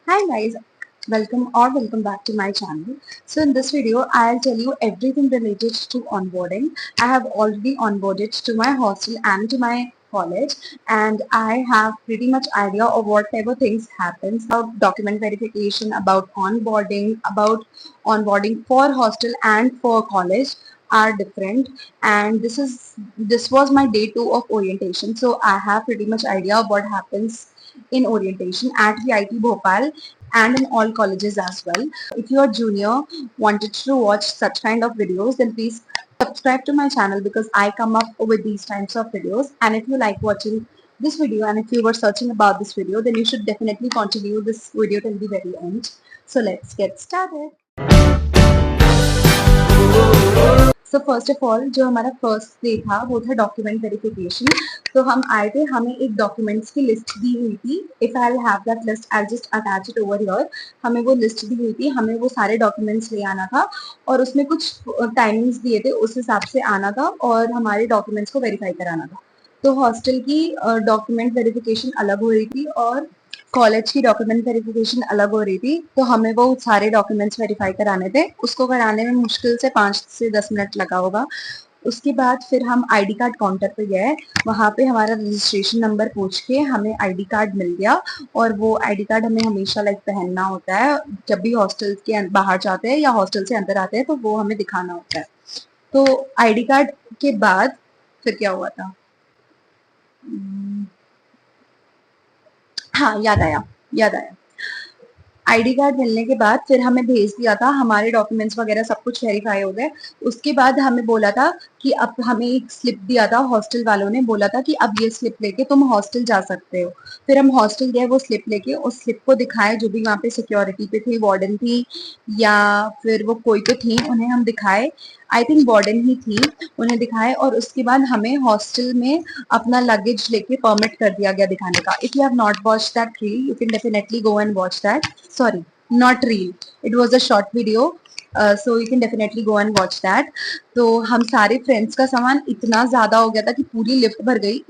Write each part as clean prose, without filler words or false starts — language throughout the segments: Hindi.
Hi guys, welcome back to my channel. So in this video, I'll tell you everything related to onboarding. I have already onboarded to my hostel and to my college, and I have pretty much idea of whatever things happens about document verification, about onboarding for hostel and for college are different. And this was my day 2 of orientation, so I have pretty much idea of what happens in orientation at VIT Bhopal and in all colleges as well. If you are junior, wanted to watch such kind of videos, then please subscribe to my channel because I come up with these types of videos. And if you like watching this video and if you were searching about this video, then you should definitely continue this video till the very end. So let's get started. So first of all जो हमारा फर्स्ट डे था वो था डॉक्यूमेंट वेरिफिकेशन। तो हम आए थे, हमें एक डॉक्यूमेंट्स की लिस्ट दी हुई थी। If I have that list I just attach it over here. हमें वो लिस्ट दी हुई थी, हमें वो सारे डॉक्यूमेंट्स ले आना था और उसमें कुछ टाइमिंग्स दिए थे, उस हिसाब से आना था और हमारे डॉक्यूमेंट्स को वेरीफाई कराना था। तो हॉस्टल की डॉक्यूमेंट वेरिफिकेशन अलग हो रही थी और कॉलेज की डॉक्यूमेंट वेरिफिकेशन अलग हो रही थी। तो हमें वो सारे डॉक्यूमेंट्स वेरीफाई कराने थे। उसको कराने में मुश्किल से 5 से 10 मिनट लगा होगा। उसके बाद फिर हम आईडी कार्ड काउंटर पे गए। वहाँ पे हमारा रजिस्ट्रेशन नंबर पूछ के हमें आईडी कार्ड मिल गया और वो आईडी कार्ड हमें हमेशा पहनना होता है जब भी हॉस्टल के बाहर जाते हैं या हॉस्टल से अंदर आते हैं, तो वो हमें दिखाना होता है। तो आईडी कार्ड के बाद फिर क्या हुआ था? हाँ, याद आया। आईडी कार्ड मिलने के बाद फिर हमें भेज दिया था, हमारे डॉक्यूमेंट्स वगैरह सब कुछ वेरीफाई हो गए। उसके बाद हमें बोला था कि अब हमें एक स्लिप दिया था, हॉस्टल वालों ने बोला था कि अब ये स्लिप लेके तुम हॉस्टल जा सकते हो। फिर हम हॉस्टल गए, वो स्लिप लेके उस स्लिप को दिखाए, जो भी वहाँ पे सिक्योरिटी पे थे, वार्डन थी या फिर वो कोई तो थी, उन्हें हम दिखाए। आई थिंक वार्डन ही थी, उन्हें दिखाए और उसके बाद हमें हॉस्टल में अपना लगेज लेके परमिट कर दिया गया दिखाने का। If you have not watch that reel, you can definitely go and watch that. Sorry, not reel, it was a short video. So you can definitely go and watch that. तो हम सारे फ्रेंड्स का सामान इतना ज्यादा हो गया था कि पूरी लिफ्ट भर गई।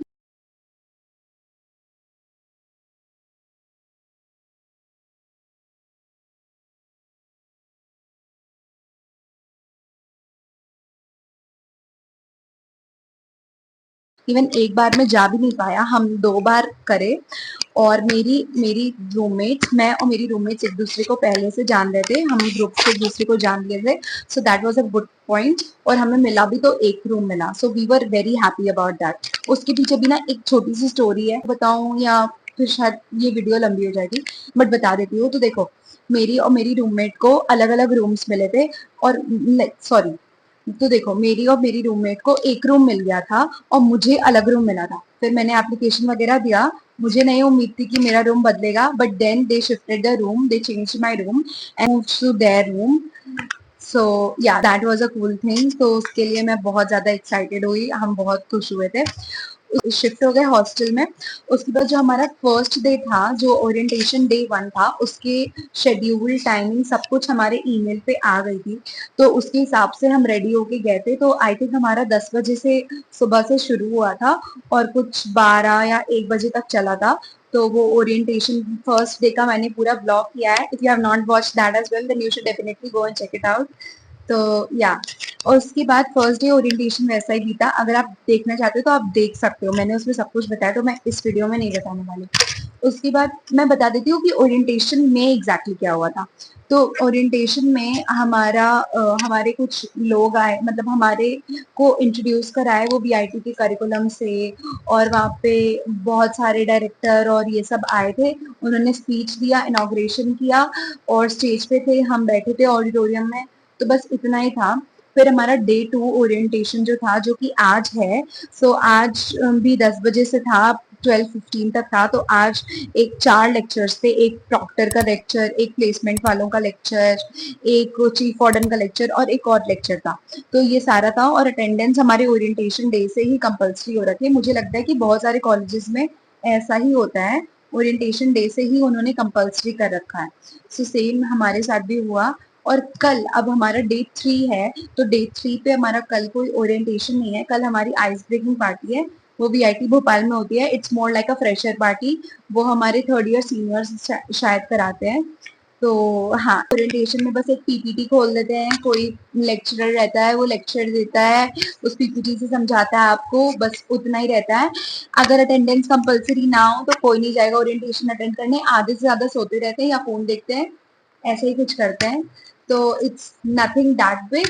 इवन एक बार में जा भी नहीं पाया, हम 2 बार करे। और मेरी मेरी रूममेट, मैं और मेरी रूममेट्स एक दूसरे को पहले से जान रहे थे, हम ग्रुप से एक दूसरे को जान लिए थे। So that was a good point. और हमें मिला भी तो एक रूम मिला, so we were very happy about that. उसके पीछे भी ना एक छोटी सी स्टोरी है, बताऊं या फिर शायद ये वीडियो लंबी हो जाएगी, बट बता देती हूँ। तो देखो, मेरी और मेरी रूममेट को अलग अलग रूम्स मिले थे। और सॉरी, तो देखो, मेरी और मेरी रूममेट को एक रूम मिल गया था और मुझे अलग रूम मिला था। फिर मैंने एप्लीकेशन वगैरह दिया, मुझे नहीं उम्मीद थी कि मेरा रूम बदलेगा, but then they shifted the room, they changed my room and moved to their room. So yeah that was a cool thing. तो उसके लिए मैं बहुत ज्यादा एक्साइटेड हुई, हम बहुत खुश हुए थे। शिफ्ट हो गए हॉस्टल में। उसके बाद जो हमारा फर्स्ट डे था, जो ओरिएंटेशन डे 1 था, उसके शेड्यूल, टाइमिंग सब कुछ हमारे ईमेल पे आ गई थी। तो उसके हिसाब से हम रेडी होके गए थे। तो आई थिंक हमारा 10 बजे से सुबह से शुरू हुआ था और कुछ 12 या 1 बजे तक चला था। तो वो ओरिएंटेशन फर्स्ट डे का मैंने पूरा ब्लॉग किया है। If you have not watch that as well, then you should definitely go and check it out. तो या, और उसके बाद फर्स्ट डे ओरिएंटेशन वैसा ही बीता। अगर आप देखना चाहते हो तो आप देख सकते हो, मैंने उसमें सब कुछ बताया, तो मैं इस वीडियो में नहीं बताने वाली। उसके बाद मैं बता देती हूँ कि ओरिएंटेशन में एग्जैक्टली क्या हुआ था। तो ओरिएंटेशन में हमारे कुछ लोग आए, मतलब हमारे को इंट्रोड्यूस कराए वो वीआईटी के करिकुलम से। और वहाँ पे बहुत सारे डायरेक्टर और ये सब आए थे, उन्होंने स्पीच दिया, इनॉग्रेशन किया और स्टेज पे थे, हम बैठे थे ऑडिटोरियम में। तो बस इतना ही था। फिर हमारा डे 2 ओरिएंटेशन जो था, जो कि आज है। सो आज भी 10 बजे से था, 12:15 तक था। तो आज एक 4 लेक्चर्स थे, एक प्रॉक्टर का लेक्चर, एक प्लेसमेंट वालों का लेक्चर, एक चीफ वार्डन का लेक्चर और एक और लेक्चर था। तो ये सारा था और अटेंडेंस हमारे ओरिएंटेशन डे से ही कंपल्सरी हो रखी है। मुझे लगता है कि बहुत सारे कॉलेजेस में ऐसा ही होता है, ओरिएंटेशन डे से ही उन्होंने कंपल्सरी कर रखा है। सो सेम हमारे साथ भी हुआ। और कल, अब हमारा डे 3 है, तो डे 3 पे हमारा कल कोई ओरिएंटेशन नहीं है, कल हमारी आइस ब्रेकिंग पार्टी है। वो वीआईटी भोपाल में होती है, it's more like a fresher party. वो हमारे थर्ड ईयर सीनियर्स शायद कराते हैं। तो हाँ, ओरिएंटेशन में बस एक पीपीटी खोल देते हैं, कोई लेक्चरर रहता है, वो लेक्चर देता है, उस पीपीटी से समझाता है आपको, बस उतना ही रहता है। अगर अटेंडेंस कंपलसरी ना हो तो कोई नहीं जाएगा ओरिएंटेशन अटेंड करने, आधे से ज्यादा सोते रहते हैं या फोन देखते हैं, ऐसे ही कुछ करते हैं। तो it's nothing that big,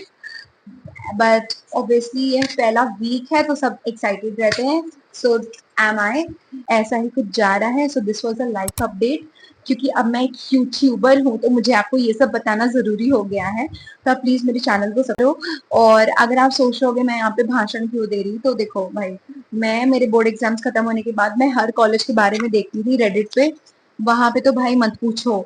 but obviously ये पहला वीक है तो सब एक्साइटेड रहते हैं, सो एम आई। ऐसा ही कुछ जा रहा है। So this was a life update, क्योंकि अब मैं एक यूट्यूबर हूँ तो मुझे आपको ये सब बताना जरूरी हो गया है। तो आप प्लीज मेरे चैनल को सब्सक्राइब। और अगर आप सोच रहे होगे मैं यहाँ पे भाषण क्यों दे रही हूँ, तो देखो भाई, मैं मेरे बोर्ड एग्जाम्स खत्म होने के बाद मैं हर कॉलेज के बारे में देखती थी रेडिट पे। वहां पे तो भाई मत पूछो,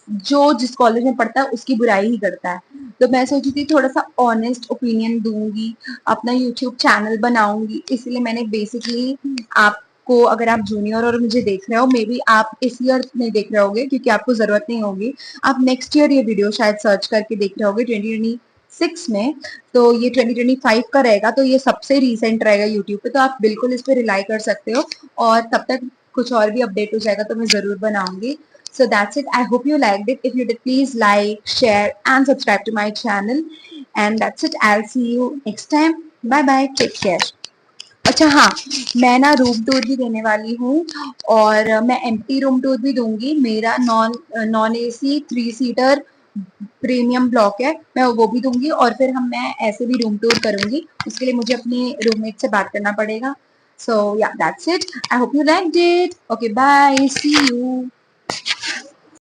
जो जिस कॉलेज में पढ़ता है उसकी बुराई ही करता है। तो मैं सोची थी थोड़ा सा ऑनेस्ट ओपिनियन दूंगी, अपना यूट्यूब चैनल बनाऊंगी, इसलिए मैंने बेसिकली आपको, अगर आप जूनियर और मुझे देख रहे हो, मे बी आप इस ईयर नहीं देख रहे होगे क्योंकि आपको जरूरत नहीं होगी, आप नेक्स्ट ईयर ये वीडियो शायद सर्च करके देख रहे होगे 2026 में। तो ये 2025 का रहेगा, तो ये सबसे रिसेंट रहेगा यूट्यूब पे, तो आप बिल्कुल इस पे रिलाई कर सकते हो। और तब तक कुछ और भी अपडेट हो जाएगा तो मैं जरूर बनाऊंगी। So that's it. I hope you liked it. If you did, please like, share, and subscribe to my channel. And that's it. I'll see you next time. Bye bye. Take care. अच्छा हाँ, मैं ना रूम टूर भी देने वाली हूँ, और मैं एम्प्टी रूम टूर भी दूंगी। मेरा non non AC 3 seater premium block है, मैं वो भी दूंगी। और फिर मैं ऐसे भी रूम टूर करूंगी, उसके लिए मुझे अपने रूममेट से बात करना पड़ेगा। So yeah that's it. I hope you liked it. Okay bye, see you.